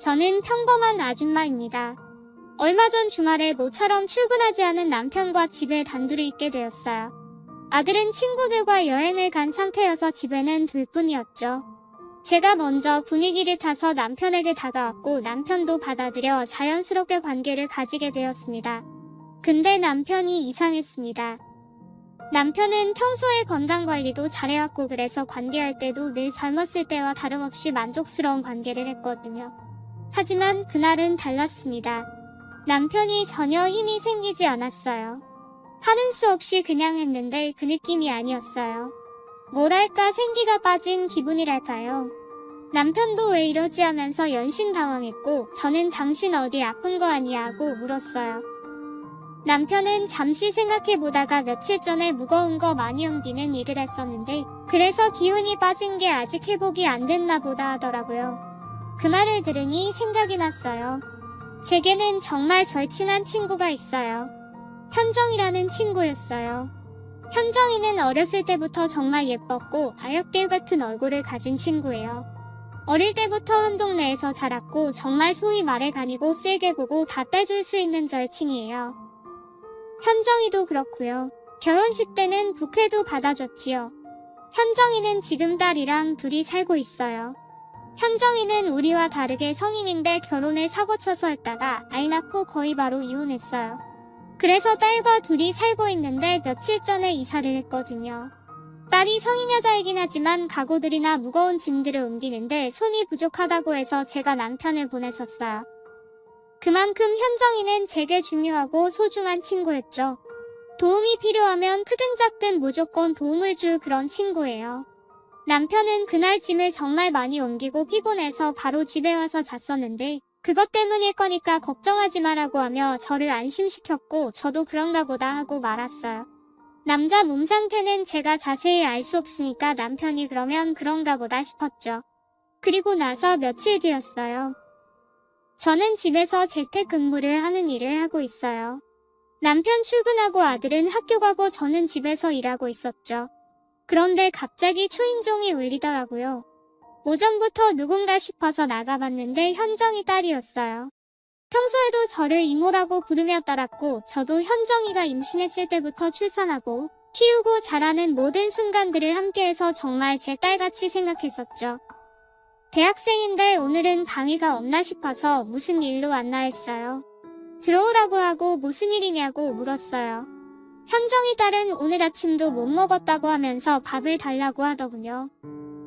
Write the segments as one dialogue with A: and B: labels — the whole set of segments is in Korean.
A: 저는 평범한 아줌마입니다. 얼마 전 주말에 모처럼 출근하지 않은 남편과 집에 단둘이 있게 되었어요. 아들은 친구들과 여행을 간 상태여서 집에는 둘뿐이었죠. 제가 먼저 분위기를 타서 남편에게 다가왔고 남편도 받아들여 자연스럽게 관계를 가지게 되었습니다. 근데 남편이 이상했습니다. 남편은 평소에 건강관리도 잘해왔고 그래서 관계할 때도 늘 젊었을 때와 다름없이 만족스러운 관계를 했거든요. 하지만 그날은 달랐습니다. 남편이 전혀 힘이 생기지 않았어요. 하는 수 없이 그냥 했는데 그 느낌이 아니었어요. 뭐랄까 생기가 빠진 기분이랄까요. 남편도 왜 이러지 하면서 연신 당황했고 저는 당신 어디 아픈 거 아니야 하고 물었어요. 남편은 잠시 생각해보다가 며칠 전에 무거운 거 많이 옮기는 일을 했었는데 그래서 기운이 빠진 게 아직 회복이 안 됐나 보다 하더라고요. 그 말을 들으니 생각이 났어요. 제게는 정말 절친한 친구가 있어요. 현정이라는 친구였어요. 현정이는 어렸을 때부터 정말 예뻤고 아역배우 같은 얼굴을 가진 친구예요. 어릴 때부터 한 동네에서 자랐고 정말 소위 말해 간이고 세게 보고 다 빼줄 수 있는 절친이에요. 현정이도 그렇고요. 결혼식 때는 부케도 받아줬지요. 현정이는 지금 딸이랑 둘이 살고 있어요. 현정이는 우리와 다르게 성인인데 결혼을 사고쳐서 했다가 아이 낳고 거의 바로 이혼했어요. 그래서 딸과 둘이 살고 있는데 며칠 전에 이사를 했거든요. 딸이 성인 여자이긴 하지만 가구들이나 무거운 짐들을 옮기는데 손이 부족하다고 해서 제가 남편을 보내셨어요. 그만큼 현정이는 제게 중요하고 소중한 친구였죠. 도움이 필요하면 크든 작든 무조건 도움을 줄 그런 친구예요. 남편은 그날 짐을 정말 많이 옮기고 피곤해서 바로 집에 와서 잤었는데 그것 때문일 거니까 걱정하지 마라고 하며 저를 안심시켰고 저도 그런가 보다 하고 말았어요. 남자 몸 상태는 제가 자세히 알 수 없으니까 남편이 그러면 그런가 보다 싶었죠. 그리고 나서 며칠 뒤였어요. 저는 집에서 재택근무를 하는 일을 하고 있어요. 남편 출근하고 아들은 학교 가고 저는 집에서 일하고 있었죠. 그런데 갑자기 초인종이 울리더라고요. 오전부터 누군가 싶어서 나가봤는데 현정이 딸이었어요. 평소에도 저를 이모라고 부르며 따랐고 저도 현정이가 임신했을 때부터 출산하고 키우고 자라는 모든 순간들을 함께해서 정말 제 딸같이 생각했었죠. 대학생인데 오늘은 강의가 없나 싶어서 무슨 일로 왔나 했어요. 들어오라고 하고 무슨 일이냐고 물었어요. 현정이 딸은 오늘 아침도 못 먹었다고 하면서 밥을 달라고 하더군요.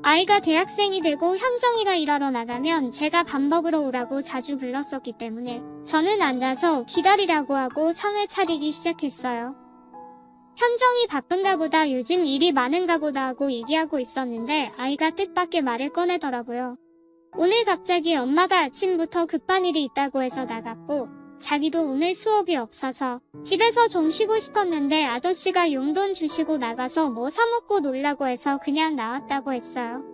A: 아이가 대학생이 되고 현정이가 일하러 나가면 제가 밥 먹으러 오라고 자주 불렀었기 때문에 저는 앉아서 기다리라고 하고 상을 차리기 시작했어요. 현정이 바쁜가 보다 요즘 일이 많은가 보다 하고 얘기하고 있었는데 아이가 뜻밖의 말을 꺼내더라고요. 오늘 갑자기 엄마가 아침부터 급한 일이 있다고 해서 나갔고 자기도 오늘 수업이 없어서 집에서 좀 쉬고 싶었는데 아저씨가 용돈 주시고 나가서 뭐 사먹고 놀라고 해서 그냥 나왔다고 했어요.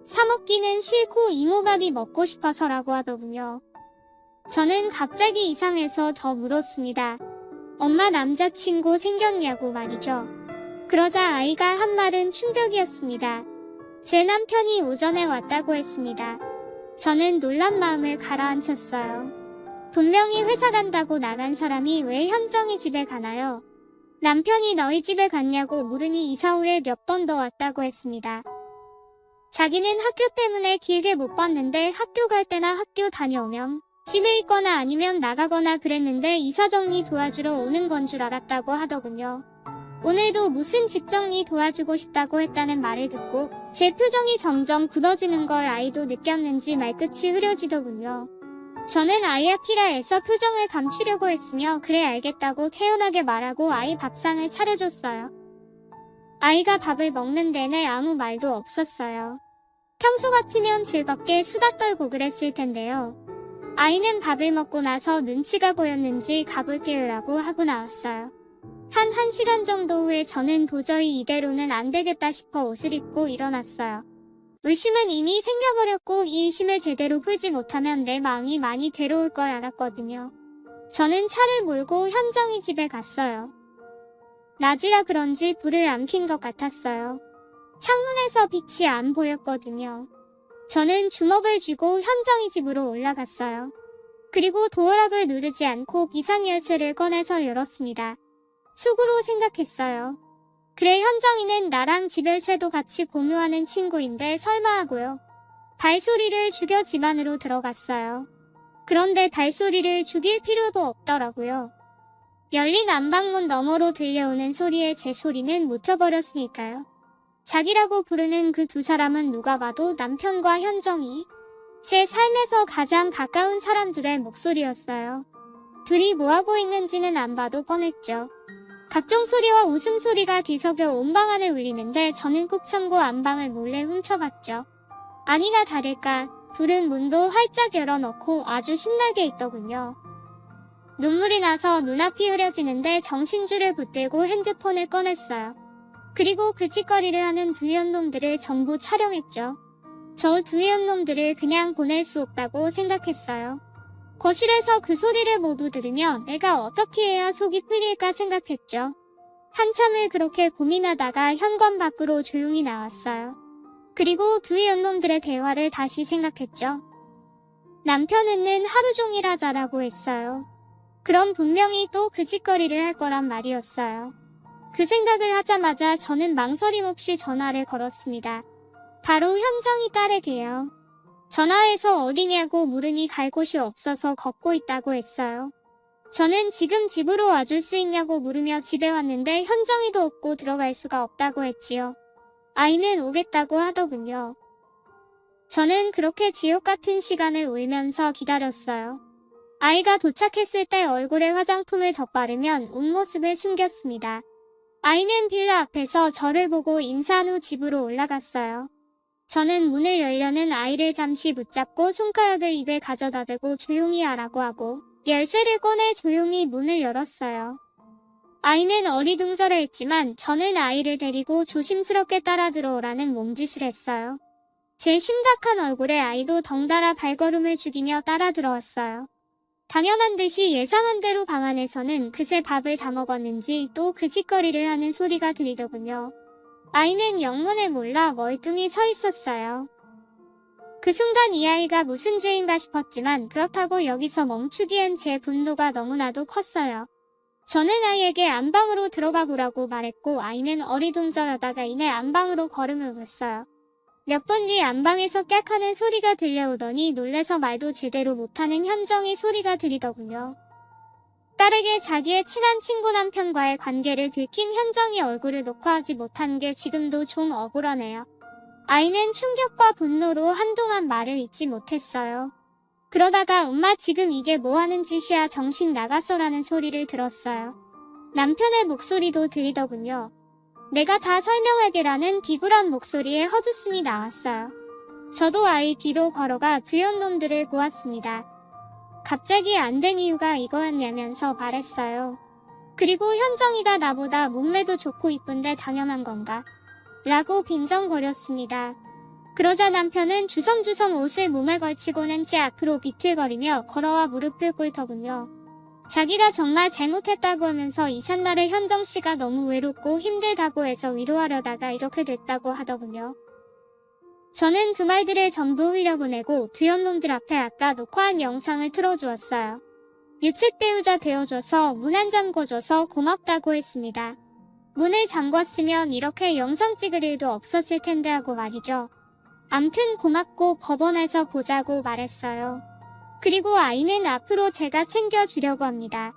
A: 사먹기는 싫고 이모밥이 먹고 싶어서라고 하더군요. 저는 갑자기 이상해서 더 물었습니다. 엄마 남자친구 생겼냐고 말이죠. 그러자 아이가 한 말은 충격이었습니다. 제 남편이 오전에 왔다고 했습니다. 저는 놀란 마음을 가라앉혔어요. 분명히 회사 간다고 나간 사람이 왜 현정이 집에 가나요? 남편이 너희 집에 갔냐고 물으니 이사 후에 몇 번 더 왔다고 했습니다. 자기는 학교 때문에 길게 못 봤는데 학교 갈 때나 학교 다녀오면 집에 있거나 아니면 나가거나 그랬는데 이사 정리 도와주러 오는 건 줄 알았다고 하더군요. 오늘도 무슨 집 정리 도와주고 싶다고 했다는 말을 듣고 제 표정이 점점 굳어지는 걸 아이도 느꼈는지 말끝이 흐려지더군요. 저는 아이 앞이라 애써 표정을 감추려고 했으며 그래 알겠다고 태연하게 말하고 아이 밥상을 차려줬어요. 아이가 밥을 먹는 내내 아무 말도 없었어요. 평소 같으면 즐겁게 수다 떨고 그랬을 텐데요. 아이는 밥을 먹고 나서 눈치가 보였는지 가볼게요라고 하고 나왔어요. 한 1시간 정도 후에 저는 도저히 이대로는 안 되겠다 싶어 옷을 입고 일어났어요. 의심은 이미 생겨버렸고 이 의심을 제대로 풀지 못하면 내 마음이 많이 괴로울 걸 알았거든요. 저는 차를 몰고 현정이 집에 갔어요. 낮이라 그런지 불을 안 킨 것 같았어요. 창문에서 빛이 안 보였거든요. 저는 주먹을 쥐고 현정이 집으로 올라갔어요. 그리고 도어락을 누르지 않고 비상열쇠를 꺼내서 열었습니다. 속으로 생각했어요. 그래, 현정이는 나랑 집열쇠도 같이 공유하는 친구인데 설마 하고요. 발소리를 죽여 집 안으로 들어갔어요. 그런데 발소리를 죽일 필요도 없더라고요. 열린 안방문 너머로 들려오는 소리에 제 소리는 묻혀버렸으니까요. 자기라고 부르는 그 두 사람은 누가 봐도 남편과 현정이, 제 삶에서 가장 가까운 사람들의 목소리였어요. 둘이 뭐하고 있는지는 안 봐도 뻔했죠. 각종 소리와 웃음소리가 뒤섞여 온 방 안을 울리는데 저는 꾹 참고 안방을 몰래 훔쳐봤죠. 아니나 다를까 둘은 문도 활짝 열어놓고 아주 신나게 있더군요. 눈물이 나서 눈앞이 흐려지는데 정신줄을 붙들고 핸드폰을 꺼냈어요. 그리고 그 짓거리를 하는 두 연놈들을 전부 촬영했죠. 저 두 연놈들을 그냥 보낼 수 없다고 생각했어요. 거실에서 그 소리를 모두 들으면 내가 어떻게 해야 속이 풀릴까 생각했죠. 한참을 그렇게 고민하다가 현관 밖으로 조용히 나왔어요. 그리고 두 연놈들의 대화를 다시 생각했죠. 남편은 하루 종일 하자라고 했어요. 그럼 분명히 또 그 짓거리를 할 거란 말이었어요. 그 생각을 하자마자 저는 망설임 없이 전화를 걸었습니다. 바로 현정이 딸에게요. 전화해서 어디냐고 물으니 갈 곳이 없어서 걷고 있다고 했어요. 저는 지금 집으로 와줄 수 있냐고 물으며 집에 왔는데 현정이도 없고 들어갈 수가 없다고 했지요. 아이는 오겠다고 하더군요. 저는 그렇게 지옥 같은 시간을 울면서 기다렸어요. 아이가 도착했을 때 얼굴에 화장품을 덧바르면 웃모습을 숨겼습니다. 아이는 빌라 앞에서 저를 보고 인사한 후 집으로 올라갔어요. 저는 문을 열려는 아이를 잠시 붙잡고 손가락을 입에 가져다 대고 조용히 하라고 하고 열쇠를 꺼내 조용히 문을 열었어요. 아이는 어리둥절해했지만 저는 아이를 데리고 조심스럽게 따라 들어오라는 몸짓을 했어요. 제 심각한 얼굴에 아이도 덩달아 발걸음을 죽이며 따라 들어왔어요. 당연한 듯이 예상한 대로 방 안에서는 그새 밥을 다 먹었는지 또 그 짓거리를 하는 소리가 들리더군요. 아이는 영문을 몰라 멀뚱히 서 있었어요. 그 순간 이 아이가 무슨 죄인가 싶었지만 그렇다고 여기서 멈추기엔 제 분노가 너무나도 컸어요. 저는 아이에게 안방으로 들어가 보라고 말했고 아이는 어리둥절하다가 이내 안방으로 걸음을 옮겼어요. 몇 분 뒤 안방에서 깍하는 소리가 들려오더니 놀래서 말도 제대로 못하는 현정이 소리가 들리더군요. 딸에게 자기의 친한 친구 남편과의 관계를 들킨 현정이 얼굴을 녹화하지 못한 게 지금도 좀 억울하네요. 아이는 충격과 분노로 한동안 말을 잇지 못했어요. 그러다가 엄마 지금 이게 뭐 하는 짓이야 정신 나갔어라는 소리를 들었어요. 남편의 목소리도 들리더군요. 내가 다 설명하게라는 비굴한 목소리에 헛웃음이 나왔어요. 저도 아이 뒤로 걸어가 두 연놈들을 보았습니다. 갑자기 안 된 이유가 이거였냐면서 말했어요. 그리고 현정이가 나보다 몸매도 좋고 이쁜데 당연한 건가? 라고 빈정거렸습니다. 그러자 남편은 주섬주섬 옷을 몸에 걸치고는 제 앞으로 비틀거리며 걸어와 무릎을 꿇더군요. 자기가 정말 잘못했다고 하면서 이삿날에 현정씨가 너무 외롭고 힘들다고 해서 위로하려다가 이렇게 됐다고 하더군요. 저는 그 말들을 전부 흘려보내고 두 연놈들 앞에 아까 녹화한 영상을 틀어주었어요. 유책 배우자 되어줘서 문 안 잠궈줘서 고맙다고 했습니다. 문을 잠궜으면 이렇게 영상 찍을 일도 없었을 텐데 하고 말이죠. 암튼 고맙고 법원에서 보자고 말했어요. 그리고 아이는 앞으로 제가 챙겨주려고 합니다.